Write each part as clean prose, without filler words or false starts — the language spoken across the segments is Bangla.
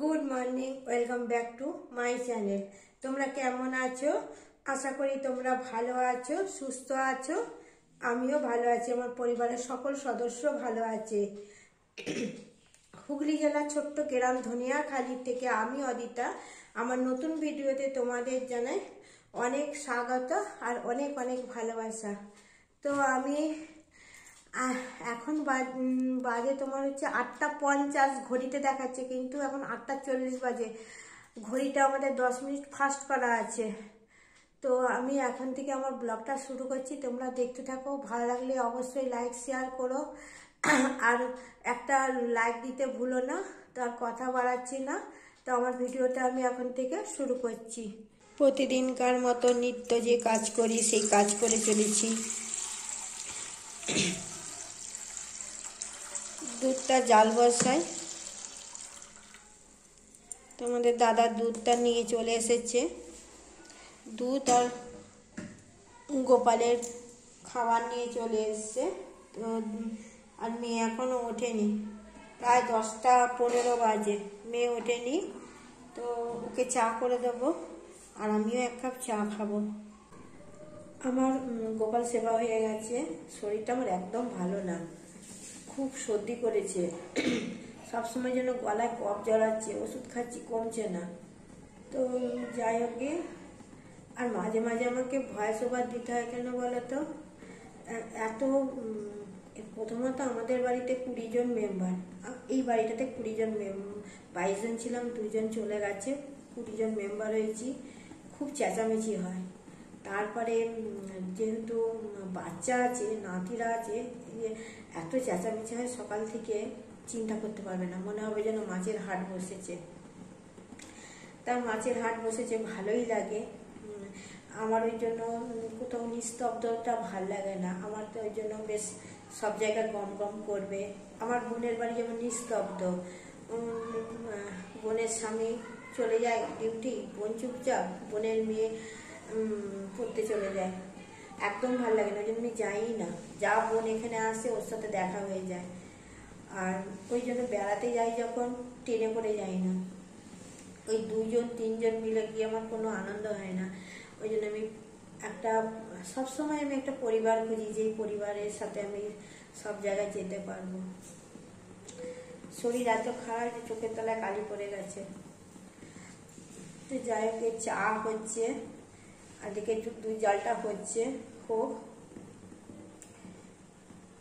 Good morning, welcome back to my channel. তোমরা কেমন আছো? আশা করি তোমরা ভালো আছো, সুস্থ আছো। আমিও ভালো আছি, আমার পরিবারের সকল সদস্য ভালো আছে। হুগলি জেলার ছোট্ট গ্রাম ধনিয়াখালী থেকে আমি অদিতা আমার নতুন ভিডিওতে তোমাদের জানাই অনেক স্বাগত আর অনেক অনেক ভালোবাসা। তো আমি এখন বাজে তোমার হচ্ছে 8:50, ঘড়িতে দেখাচ্ছে কিন্তু এখন 8:40 বাজে। ঘড়িটা আমাদের 10 মিনিট ফাস্ট করা আছে। তো আমি এখন থেকে আমার ব্লগটা শুরু করছি, তোমরা দেখতে থাকো। ভালো লাগলে অবশ্যই লাইক শেয়ার করো, আর একটা লাইক দিতে ভুলো না। তো আর কথা বাড়াচ্ছি না, তো আমার ভিডিওটা আমি এখন থেকে শুরু করছি। প্রতিদিনকার মতো নিত্য যে কাজ করি সেই কাজ করে চলেছি। দুধটা জাল বসাই। তোমাদের দাদা দুধটা নিয়ে চলে এসেছে। দুধ আর গোপালের খাবার নিয়ে চলে এসছে। তো আর মেয়ে এখনও ওঠেনি, প্রায় 10:15 বাজে, মেয়ে ওঠেনি। তো ওকে চা করে দেবো আর আমিও 1 কাপ চা খাবো। আমার গোপাল সেবা হয়ে গেছে। শরীরটা আমার একদম ভালো না, খুব সর্দি করেছে। সবসময় যেন গলায় কফ জড়াচ্ছে, ওষুধ খাচ্ছি কমছে না। তো যাই হোক, আর মাঝে মাঝে আমাকে ভয়েস ওভার দিতে হয় কেন বলো তো? এত প্রথমত আমাদের বাড়িতে 20 জন মেম্বার, এই বাড়িটাতে 20 জন 22 জন ছিলাম, 2 জন চলে গেছে, 20 জন মেম্বার হয়েছি। খুব চেঁচামেচি হয়। তারপরে যেহেতু বাচ্চা আছে, নাতিরা আছে, এত চেঁচামেচি হয় সকাল থেকে চিন্তা করতে পারবে না, মনে হবে যেন মাছের হাট বসেছে। তার মাছের হাট বসেছে, ভালোই লাগে আমার। ওই জন্য কোথাও নিস্তব্ধতা ভাল লাগে না আমার। তো ওই জন্য বেশ সব জায়গায় গম গম করবে। আমার বোনের বাড়ি যেমন নিস্তব্ধ, বোনের স্বামী চলে যায় ডিউটি, বোন চুপচাপ, বোনের মেয়ে পড়তে চলে যায়। একদম ভাল লাগে না, ওই জন্য আমি যাই না। যা বোন এখানে আসে ওর সাথে দেখা হয়ে যায়। আর ওই জন্য বেড়াতে যাই যখন, ট্রেনে করে যাই না। ওই 2 জন 3 জন মিলে গিয়ে আমার কোনো আনন্দ হয় না। ওই জন্য আমি সবসময় আমি একটা পরিবার খুঁজি, যেই পরিবারের সাথে আমি সব জায়গায় যেতে পারবো। শরীর এত খারাপ যে চোখের তলায় কালি পড়ে গেছে। তো যাই হোক, চা হচ্ছে, আর দিকে দুধ জালটা হচ্ছে, হোক।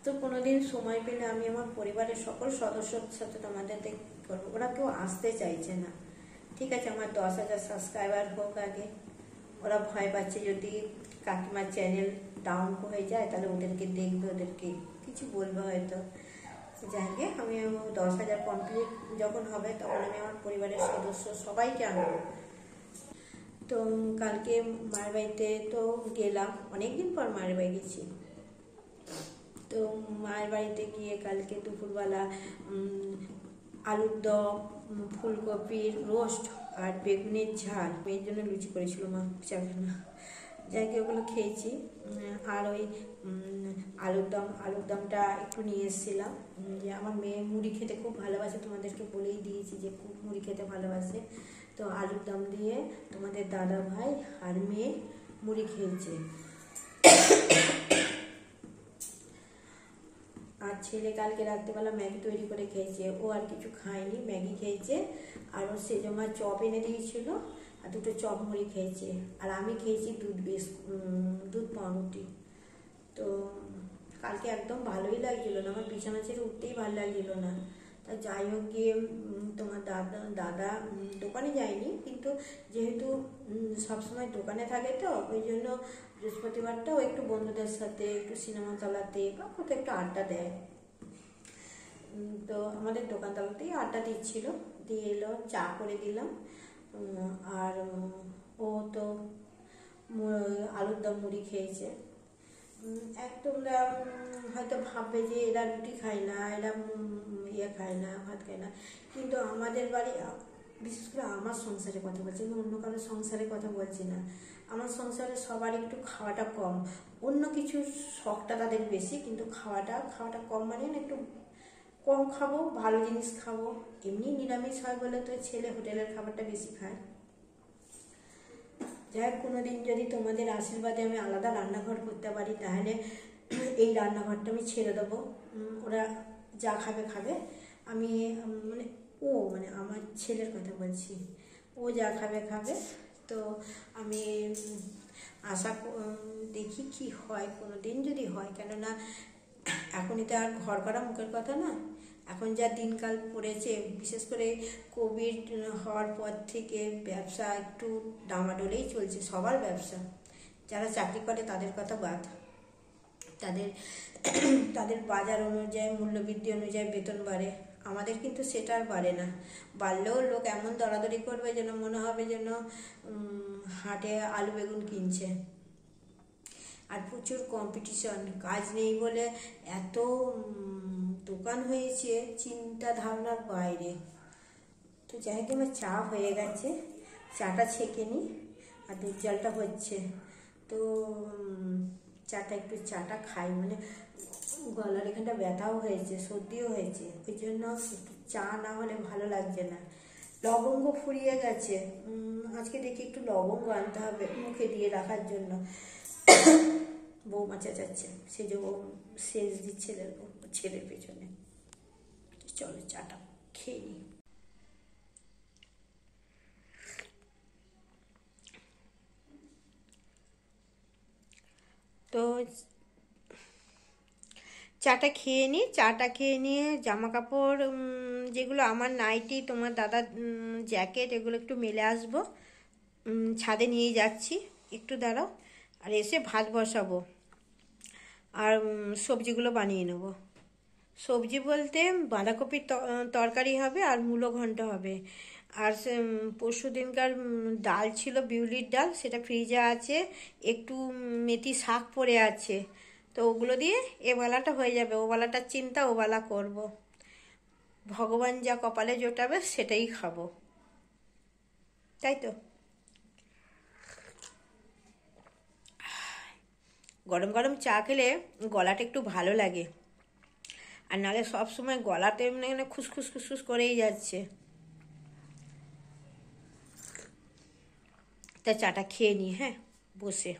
তো কোনোদিন সময় পেলে আমি আমার পরিবারের সকল সদস্যর সাথে তোমাদের করবো। ওরা কেউ আসতে চাইছে না। ঠিক আছে, আমার 10,000 সাবস্ক্রাইবার হোক আগে। ওরা ভয় পাচ্ছে যদি কাকিমার চ্যানেল ডাউন হয়ে যায় তাহলে ওদেরকে দেখবে, ওদেরকে কিছু বলবে হয়তো। যাই হোক, আমি 10,000 কমপ্লিট যখন হবে তখন আমি আমার পরিবারের সদস্য সবাইকে আনবো। তো কালকে মায়ের বাড়িতে তো গেলাম, অনেকদিন পর মায়ের বাড়ি গেছি। তো মায়ের বাড়িতে গিয়ে কালকে দুপুরবেলা আলুর দম, ফুলকপির রোস্ট আর বেগুনের ঝাল, মেয়ের জন্য লুচি করেছিল মা, চাবে না, যাই হোক ওগুলো খেয়েছি। আর ওই আলুর দমটা একটু নিয়ে এসেছিলাম। যে আমার মেয়ে মুড়ি খেতে খুব ভালোবাসে, তোমাদেরকে বলেই দিয়েছি যে খুব মুড়ি খেতে ভালোবাসে। তো আলুর দম দিয়ে তোমাদের দাদা ভাই আর মেয়ে মুড়ি খেয়েছে। আর ছেলে কালকে রাত্রেবেলা ম্যাগি তৈরি করে খেয়েছে, ও আর কিছু খায়নি, ম্যাগি খেয়েছে। আর ও সেজমা চপ এনে দিয়েছিল, আর 2টো চপ মুড়ি খেয়েছে। আর আমি খেয়েছি দুধ পাউরুটি। তো কালকে একদম ভালোই লাগছিল না, আমার বিছানা ছেড়ে উঠতেই ভালো লাগছিল না। তা যাই হোক, গিয়ে তোমার দাদা দোকানে যায়নি, কিন্তু যেহেতু সবসময় দোকানে থাকে তো ওই জন্য বৃহস্পতিবারটাও একটু বন্ধুদের সাথে একটু সিনেমা চালাতে বা কোথাও একটু আড্ডা দেয়। তো আমাদের দোকানতলাতেই আড্ডা দিচ্ছিল, দিয়ে এলো, চা করে দিলাম। আর ও তো আলুর দম মুড়ি খেয়েছে। তোমরা হয়তো ভাববে যে এরা রুটি খায় না, এরা খায় না, ভাত খায় না, কিন্তু আমাদের বাড়ি, বিশেষ করে আমার সংসারের কথা বলছি, আমি অন্য কারোর সংসারের কথা বলছি না। আমার সংসারে সবার একটু খাওয়াটা কম, অন্য কিছুর শখটা তাদের বেশি, কিন্তু খাওয়াটা কম, মানে একটু কম খাবো, ভালো জিনিস খাবো। এমনি নিরামিষ হয় বলে তো ছেলে হোটেলের খাবারটা বেশি খায়। যাই হোক, কোনোদিন যদি তোমাদের আশীর্বাদে আমি আলাদা রান্নাঘর করতে পারি তাহলে এই রান্নাঘরটা আমি ছেড়ে দেবো। ওরা যা খাবে খাবে, আমি মানে আমার ছেলের কথা বলছি, ও যা খাবে খাবে। তো আমি দেখি কি হয়, কোনো দিন যদি হয়, কেননা এখনই তো আর ঘর করা মুখের কথা না। এখন যা দিনকাল পড়েছে, বিশেষ করে কোভিড হওয়ার পর থেকে ব্যবসা একটু ডামাডোলেই চলছে, সবার ব্যবসা। যারা চাকরি করে তাদের কথা বাদ, তাদের বাজার অনুযায়ী, মূল্যবৃদ্ধি অনুযায়ী বেতন বাড়ে। আমাদের কিন্তু সেটা আর বাড়ে না। বাড়লেও লোক এমন দরাদরি করবে যেন মনে হবে যেন হাটে আলু বেগুন কিনছে। আর প্রচুর কম্পিটিশন, কাজ নেই বলে এত দোকান হয়েছে চিন্তা ধারণার বাইরে। তো যাই হোক, আমার চা হয়ে গেছে, চাটা ছেঁকে নিই, আর দুধ জলটা হচ্ছে। তো চাটা খাই, মানে গলার এখানটা ব্যথাও হয়েছে, সর্দিও হয়েছে, ওই জন্য একটু চা না হলে ভালো লাগছে না। লবঙ্গ ফুরিয়ে গেছে, আজকে দেখি একটু লবঙ্গ আনতে হবে মুখে দিয়ে রাখার জন্য। বৌমা চেঁচাচ্ছে, সে যে সেচ দিচ্ছে ছেলের পেছনে। চলো চাটা খেয়ে নিই। তো চাটা খেয়ে নিয়ে জামা কাপড় যেগুলো আমার নাইটি, তোমার দাদা জ্যাকেট, এগুলো একটু মেলে আসবো। ছাদে নিয়ে যাচ্ছি, একটু দাঁড়াও। আর এসে ভাত বসাবো আর সবজিগুলো বানিয়ে নেব। সবজি বলতে বাঁধাকপির তরকারি হবে আর মূলো ঘন্ট হবে। আর পরশু দিনকার ডাল ছিল, বিউলির ডাল, সেটা ফ্রিজে আছে। একটু মেথি শাক পড়ে আছে, তো ওগুলো দিয়ে এবেলাটা হয়ে যাবে। ওবেলাটার চিন্তা ওবেলা করব। ভগবান যা কপালে জোটাবে সেটাই খাবো, তাই তো। গরম গরম চা খেলে গলাটা একটু ভালো লাগে, আর নাহলে সবসময় গলাতে মানে খুসখুস খুসখুস করেই যাচ্ছে। তা চাটা খেয়ে নিই, হ্যাঁ, বসে।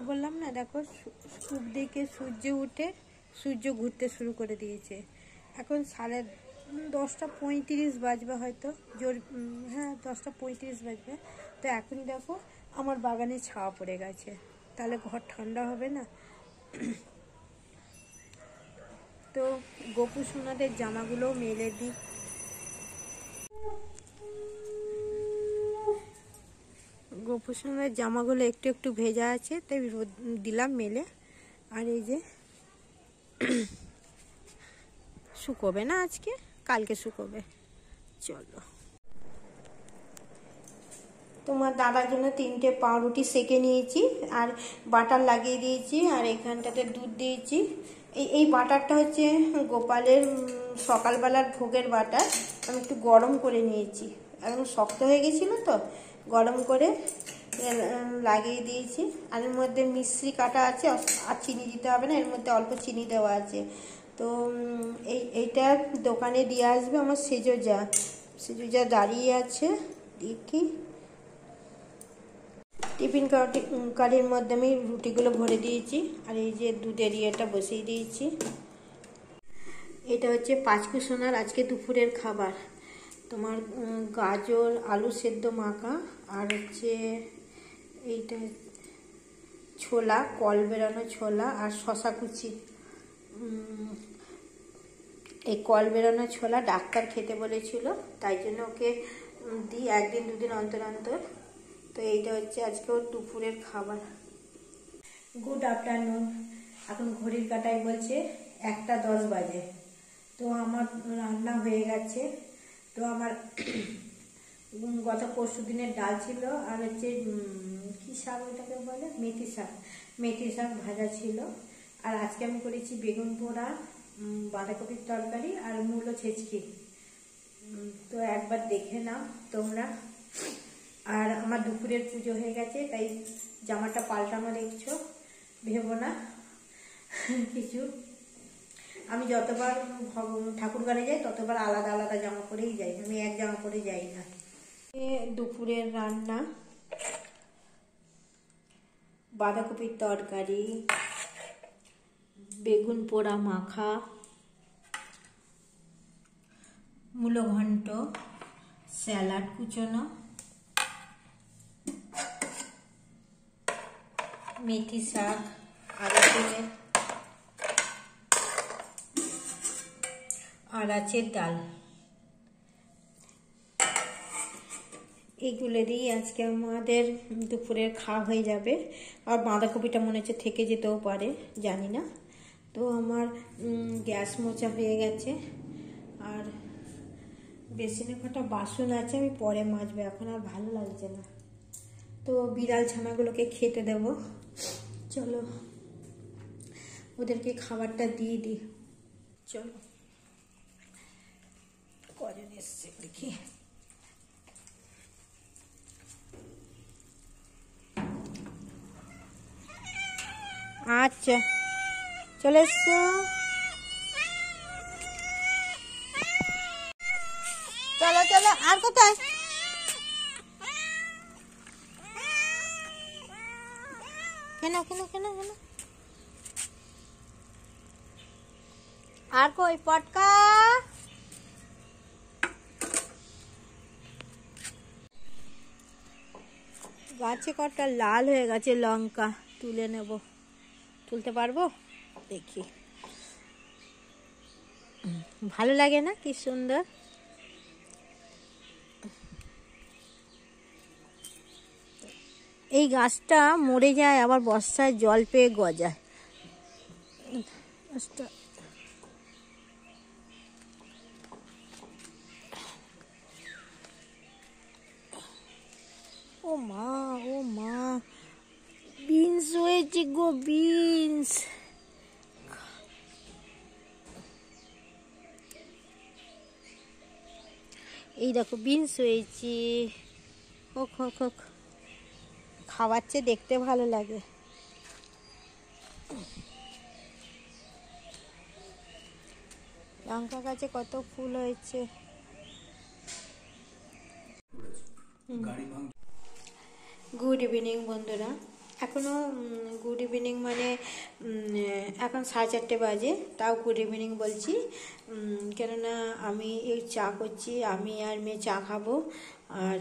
বললাম না, দেখো পূব দিকে সূর্য উঠে সূর্য ঘুরতে শুরু করে দিয়েছে। এখন 10:35 বাজবে হয়তো, হ্যাঁ 10:35 বাজবে। তো এখনই দেখো আমার বাগানে ছাওয়া পড়ে গেছে, তাহলে ঘর ঠান্ডা হবে না। তো গোপু সোনাদের জামাগুলোও মেলে দিই। গোপু সোনাদের জামাগুলো একটু একটু ভেজা আছে, তাই দিলাম মেলে। আর এই যে শুকোবে না আজকে, কালকে শুকোবে। চলো, তোমার দাদার জন্য 3টে পাউরুটি সেকে নিয়েছি আর বাটার লাগিয়ে দিয়েছি, আর এখানটাতে দুধ দিয়েছি। এই বাটারটা হচ্ছে গোপালের সকালবেলার ভোগের বাটার। আমি একটু গরম করে নিয়েছি, একদম শক্ত হয়ে গেছিলো তো, গরম করে লাগিয়ে দিয়েছি। আর এর মধ্যে মিশ্রি কাটা আছে, আর চিনি দিতে হবে না, এর মধ্যে অল্প চিনি দেওয়া আছে। তো এইটা দোকানে দিয়ে আসবে আমার সেজোজা দাঁড়িয়ে আছে। দেখি টিফিন কারির মধ্যে আমি রুটিগুলো ভরে দিয়েছি, আর এই যে দুধের ইয়েটা বসিয়ে দিয়েছি। এটা হচ্ছে পাঁচকু সোনার আজকে দুপুরের খাবার। তোমার গাজর আলু সেদ্ধ মাখা, আর হচ্ছে এইটা ছোলা, কল বেরানো ছোলা, আর শশা কুচি। এই কল বেরানো ছোলা ডাক্তার খেতে বলেছিল, তাই জন্য ওকে দিই 1 দিন 2 দিন অন্তর অন্তর। তো এইটা হচ্ছে আজকে ওর দুপুরের খাবার। Good afternoon. এখন ঘড়ির কাঁটায় বলছে 1:10 বাজে। তো আমার রান্না হয়ে গেছে। তো আমার গত পরশু দিনের ডাল ছিল, আর হচ্ছে কি শাক ওইটাকে বলে, মেথি শাক ভাজা ছিল। আর আজকে আমি করেছি বেগুন পোড়া, বাঁধাকপির তরকারি আর মূলো ছেচকি। তো একবার দেখে নাও তোমরা। আর আমার দুপুরের পুজো হয়ে গেছে, তাই জামাটা পাল্টানো দেখছো, ভেবো না কিছু। আমি যতবার ঠাকুর ঘরে যাই ততবার আলাদা আলাদা জামা পরেই যাই, আমি এক জামা পরে যাই না। দুপুরের রান্না বাঁধাকপির তরকারি, বেগুন পোড়া মাখা, মূলো ঘন্ট, স্যালাড কুচোনো, মেথি শাক, আলু তেলের, আর আছে ডাল। এগুলো দিয়েই আজকে আমাদের দুপুরের খাওয়া হয়ে যাবে। আর বাঁধাকপিটা মনে হচ্ছে থেকে যেতেও পারে, জানি না। তো আমার গ্যাস মোছা হয়ে গেছে, আর বেসিনে কটা বাসন আছে, আমি পরে মাজবো, এখন আর ভালো লাগছে না। তো বিড়াল ছানাগুলোকে খেতে দেব, চলো ওদেরকে খাবারটা দিয়ে দিই। চলো কজন এসছে দেখি। আচ্ছা চলে এসছো, চলো চলো। আর কোথায়? কেন কেন কেন কেন? আর কই পটকা? গাছে কটা লাল হয়ে গেছে লঙ্কা, তুলে নেব। তুলতে পারবো? দেখি। ভালো লাগে না? কি সুন্দর। এই গাছটা মরে যায়, আবার বর্ষায় জল পেয়ে গজায়। গাছটা ও মা, ও মা, বিনস হয়েছে গো, বিনস। এই দেখো বিনস হয়েছে, হোক হোক হোক। খাওয়াচ্ছে, দেখতে ভালো লাগে। লঙ্কা গাছে কত ফুল হয়েছে। গুড ইভিনিং বন্ধুরা। এখনও গুড ইভিনিং মানে এখন 4:30 বাজে, তাও গুড ইভিনিং বলছি। কেননা আমি এই চা করছি, আমি আর মেয়ে চা খাবো। আর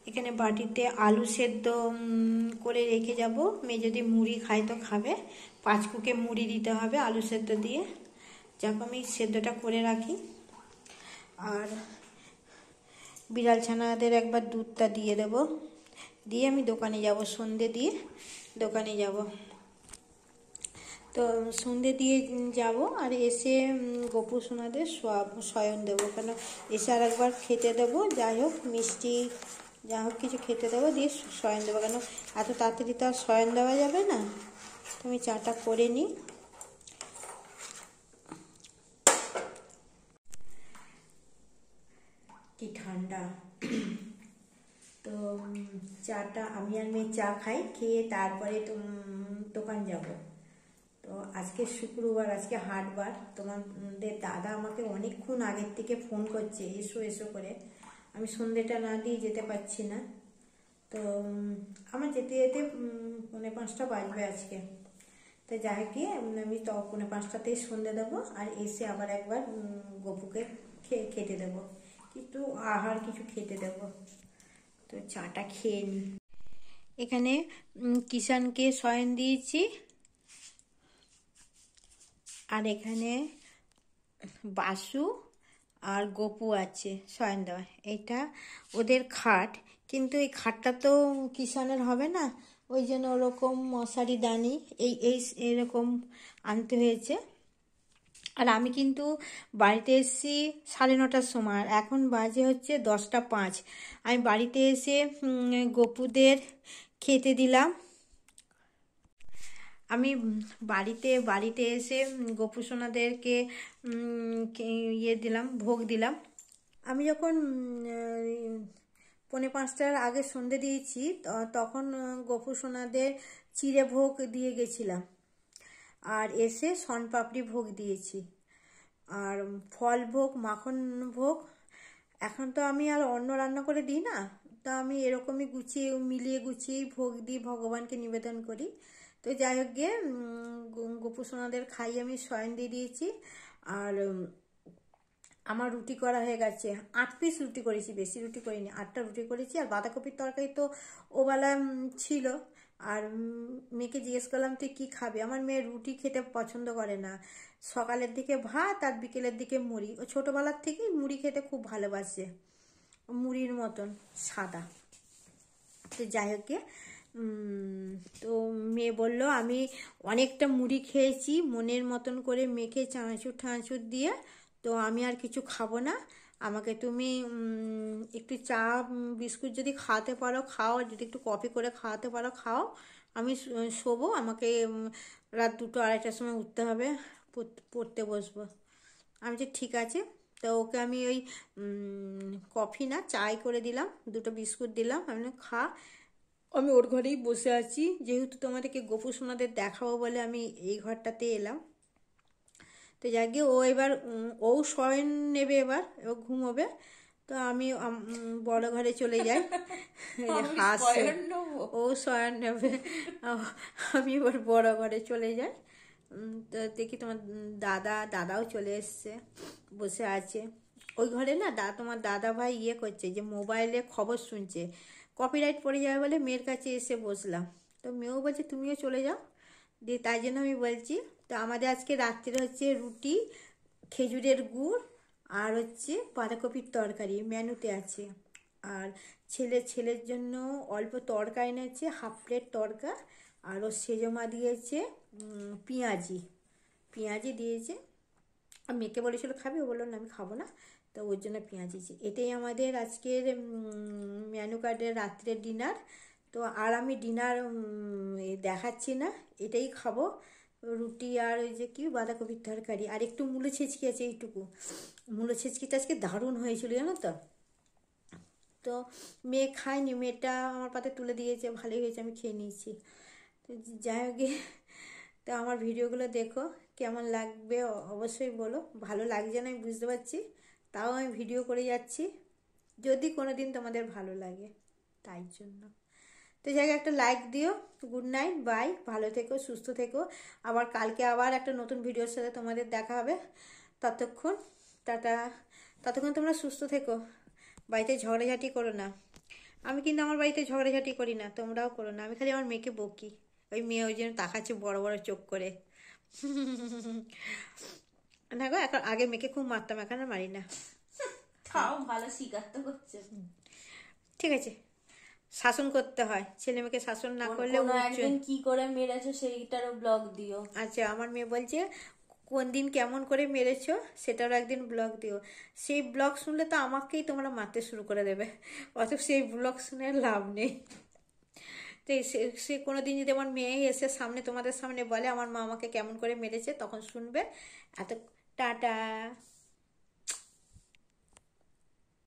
এখানে বাটিতে আলু সেদ্ধ করে রেখে যাব, মেয়ে যদি মুড়ি খায় তো খাবে। পাঁচকুকে মুড়ি দিতে হবে আলু সেদ্ধ দিয়ে, যাক আমি সেদ্ধটা করে রাখি। আর বিড়াল ছানাদের একবার দুধটা দিয়ে দেব, দিয়ে আমি দোকানে যাব, সন্ধে দিয়ে দোকানে যাব। তো সন্ধে দিয়ে যাব, আর এসে গপু সোনাদের শয়ন দেবো, কেন এসে আর একবার খেতে দেবো, যাই হোক মিষ্টি যা হোক কিছু খেতে দেবো, দিয়ে শয়ন দেবো। কেন এত তাড়াতাড়ি তো আর শয়ন দেওয়া যাবে না। তো আমি চাটা করে নিই। কি ঠান্ডা। তো চাটা আমি আর মেয়ে চা খাই, খেয়ে তারপরে দোকান যাব। তো আজকে শুক্রবার, আজকে হাটবার। তোমাদের দাদা আমাকে অনেকক্ষণ আগের থেকে ফোন করছে এসো এসো করে, আমি সন্ধ্যেটা না দিয়ে যেতে পারছি না। তো আমার যেতে যেতে 4:45 বাজবে আজকে। তো যাই গিয়ে আমি তো 4:45তেই সন্ধ্যে দেবো, আর এসে আবার একবার গপুকে খেতে দেবো, কিন্তু আহার কিছু খেতে দেবো। তো চাটা খেয়ে নিই। এখানে কিষানকে শয়ন দিয়েছি, আর এখানে বাসু আর গপু আছে শয়ন দেওয়া। এটা ওদের খাট, কিন্তু এই খাটটা তো কিষানের হবে না, ওই জন্য ওরকম মশারি দানি এই এরকম আনতে হয়েছে। আর আমি কিন্তু বাড়িতে এসেছি 9:30টার সময়, আর এখন বাজে হচ্ছে 10টা 5। আমি বাড়িতে এসে গপুদের খেতে দিলাম। আমি বাড়িতে বাড়িতে এসে গপু সোনাদেরকে ইয়ে দিলাম, ভোগ দিলাম। আমি যখন 4:45টার আগে সন্ধে দিয়েছি, তখন গপু সোনাদের চিড়ে ভোগ দিয়ে গেছিলাম, আর এসে শনপাপড়ি ভোগ দিয়েছি, আর ফল ভোগ, মাখন ভোগ। এখন তো আমি আর অন্ন রান্না করে দিই না, তা আমি এরকমই গুছিয়ে মিলিয়ে গুছিয়েই ভোগ দিই, ভগবানকে নিবেদন করি। তো যাই হোক গিয়ে গোপু সোনাদের খাইয়ে আমি শয়ন দিয়ে দিয়েছি। আর আমার রুটি করা হয়ে গেছে, 8 পিস রুটি করেছি, বেশি রুটি করিনি, 8টা রুটি করেছি। আর বাঁধাকপির তরকারি তো ওবেলা ছিল। আর মেয়েকে জিজ্ঞেস করলাম তুই কি খাবি। আমার মেয়ে রুটি খেতে পছন্দ করে না, সকালের দিকে ভাত আর বিকেলের দিকে মুড়ি। ও ছোটোবেলার থেকেই মুড়ি খেতে খুব ভালোবাসে, মুড়ির মতন সাদা। তো যাই হোক, তো মেয়ে বলল আমি অনেকটা মুড়ি খেয়েছি, মনের মতন করে মেখে চানাচুর ঠানাচুর দিয়ে, তো আমি আর কিছু খাবো না। আমাকে তুমি একটু চা বিস্কুট যদি খাওয়াতে পারো খাও, যদি একটু কফি করে খাওয়াতে পারো খাও, আমি শোবো। আমাকে রাত 2টো 2:30টার সময় উঠতে হবে, পড়তে বসবো। আমি যে ঠিক আছে। তো ওকে আমি ওই কফি না চাই করে দিলাম, 2টো বিস্কুট দিলাম, আমি খা। আমি ওর ঘরেই বসে আছি, যেহেতু তোমাদেরকে গোপু সোনাদের দেখাবো বলে আমি এই ঘরটাতে এলাম। তো যাই গিয়ে ও এবার ও শয়ন নেবে, এবার ও ঘুমোবে। তো আমি বড় ঘরে চলে যাই। হাসছে, ও শয়ন নেবে, আমি এবার বড় ঘরে চলে যাই। তো দেখি তোমার দাদাও চলে এসছে, বসে আছে ওই ঘরে না। তোমার দাদা ভাই ইয়ে করছে, যে মোবাইলে খবর শুনছে, কপিরাইট পড়ে যাবে বলে মেয়ের কাছে এসে বসলাম। তো মেয়েও বলছে তুমিও চলে যাও, দিয়ে তাই জন্য আমি বলছি। তো আমাদের আজকে রাত্রে হচ্ছে রুটি, খেজুরের গুড়, আর হচ্ছে বাঁধাকপির তরকারি মেনুতে আছে। আর ছেলের জন্য অল্প তরকা এনেছে, 1/2 প্লেট তরকা, আর ও সেজমা দিয়েছে পেঁয়াজি দিয়েছে। আর মেয়েকে বলেছিল খাবি, ও বললো না আমি খাবো না, তো ওর জন্য পেঁয়াজ দিয়েছি। এটাই আমাদের আজকের মেনু কার্ডের রাত্রের ডিনার। তো আর আমি ডিনার দেখাচ্ছি না, এটাই খাবো, রুটি আর ওই যে কি বাঁধাকপির তরকারি, আর একটু মূলো ছেঁচকি আছে, এইটুকু। মূলো ছেঁচকিটা আজকে দারুণ হয়েছিল জানো তো। তো মেয়ে খায়নি, মেয়েটা আমার পাতে তুলে দিয়েছে, ভালোই হয়েছে, আমি খেয়ে নিয়েছি। তো যাই হোক, তো আমার ভিডিওগুলো দেখো, কেমন লাগবে অবশ্যই বলো। ভালো লাগছে না আমি বুঝতে পারছি, তাও আমি ভিডিও করে যাচ্ছি, যদি কোনো দিন তোমাদের ভালো লাগে, তাই জন্য। তো যাই একটা লাইক দিও। গুড নাইট, বাই, ভালো থেকো, সুস্থ থেকো। আবার কালকে আবার একটা নতুন ভিডিওর সাথে তোমাদের দেখা হবে। ততক্ষণ টাটা। ততক্ষণ তোমরা সুস্থ থেকো, বাড়িতে ঝগড়াঝাটি করো না। আমি কিন্তু আমার বাড়িতে ঝগড়াঝাটি করি না, তোমরাও করো না। আমি খালি আমার মেয়েকে বকি, ওই মেয়ে ওই জন্য তাকাচ্ছে বড় বড় চোখ করে। না গো, এখন আগে মেয়েকে খুব মারতাম, এখন আর মারি না। তাও ভালো শিকারটা করছে। ঠিক আছে, শাসন করতে হয়, ছেলে মেয়েকে শাসন না করলে। একদিন কি করে মেরেছো সেইটারও ব্লগ দিও। আচ্ছা, আমার মেয়ে বলছে কোন দিন কেমন করে মেরেছো সেটারও একদিন ব্লগ দিও। সেই ব্লগ শুনলে তো আমাকেই তোমরা মারতে শুরু করে দেবে, অথবা সেই ব্লগ শুনে লাভ নেই। তো সে কোনো দিন যদি আমার মেয়ে এসে সামনে তোমাদের সামনে বলে আমার মা আমাকে কেমন করে মেরেছে, তখন শুনবে। এত টাটা।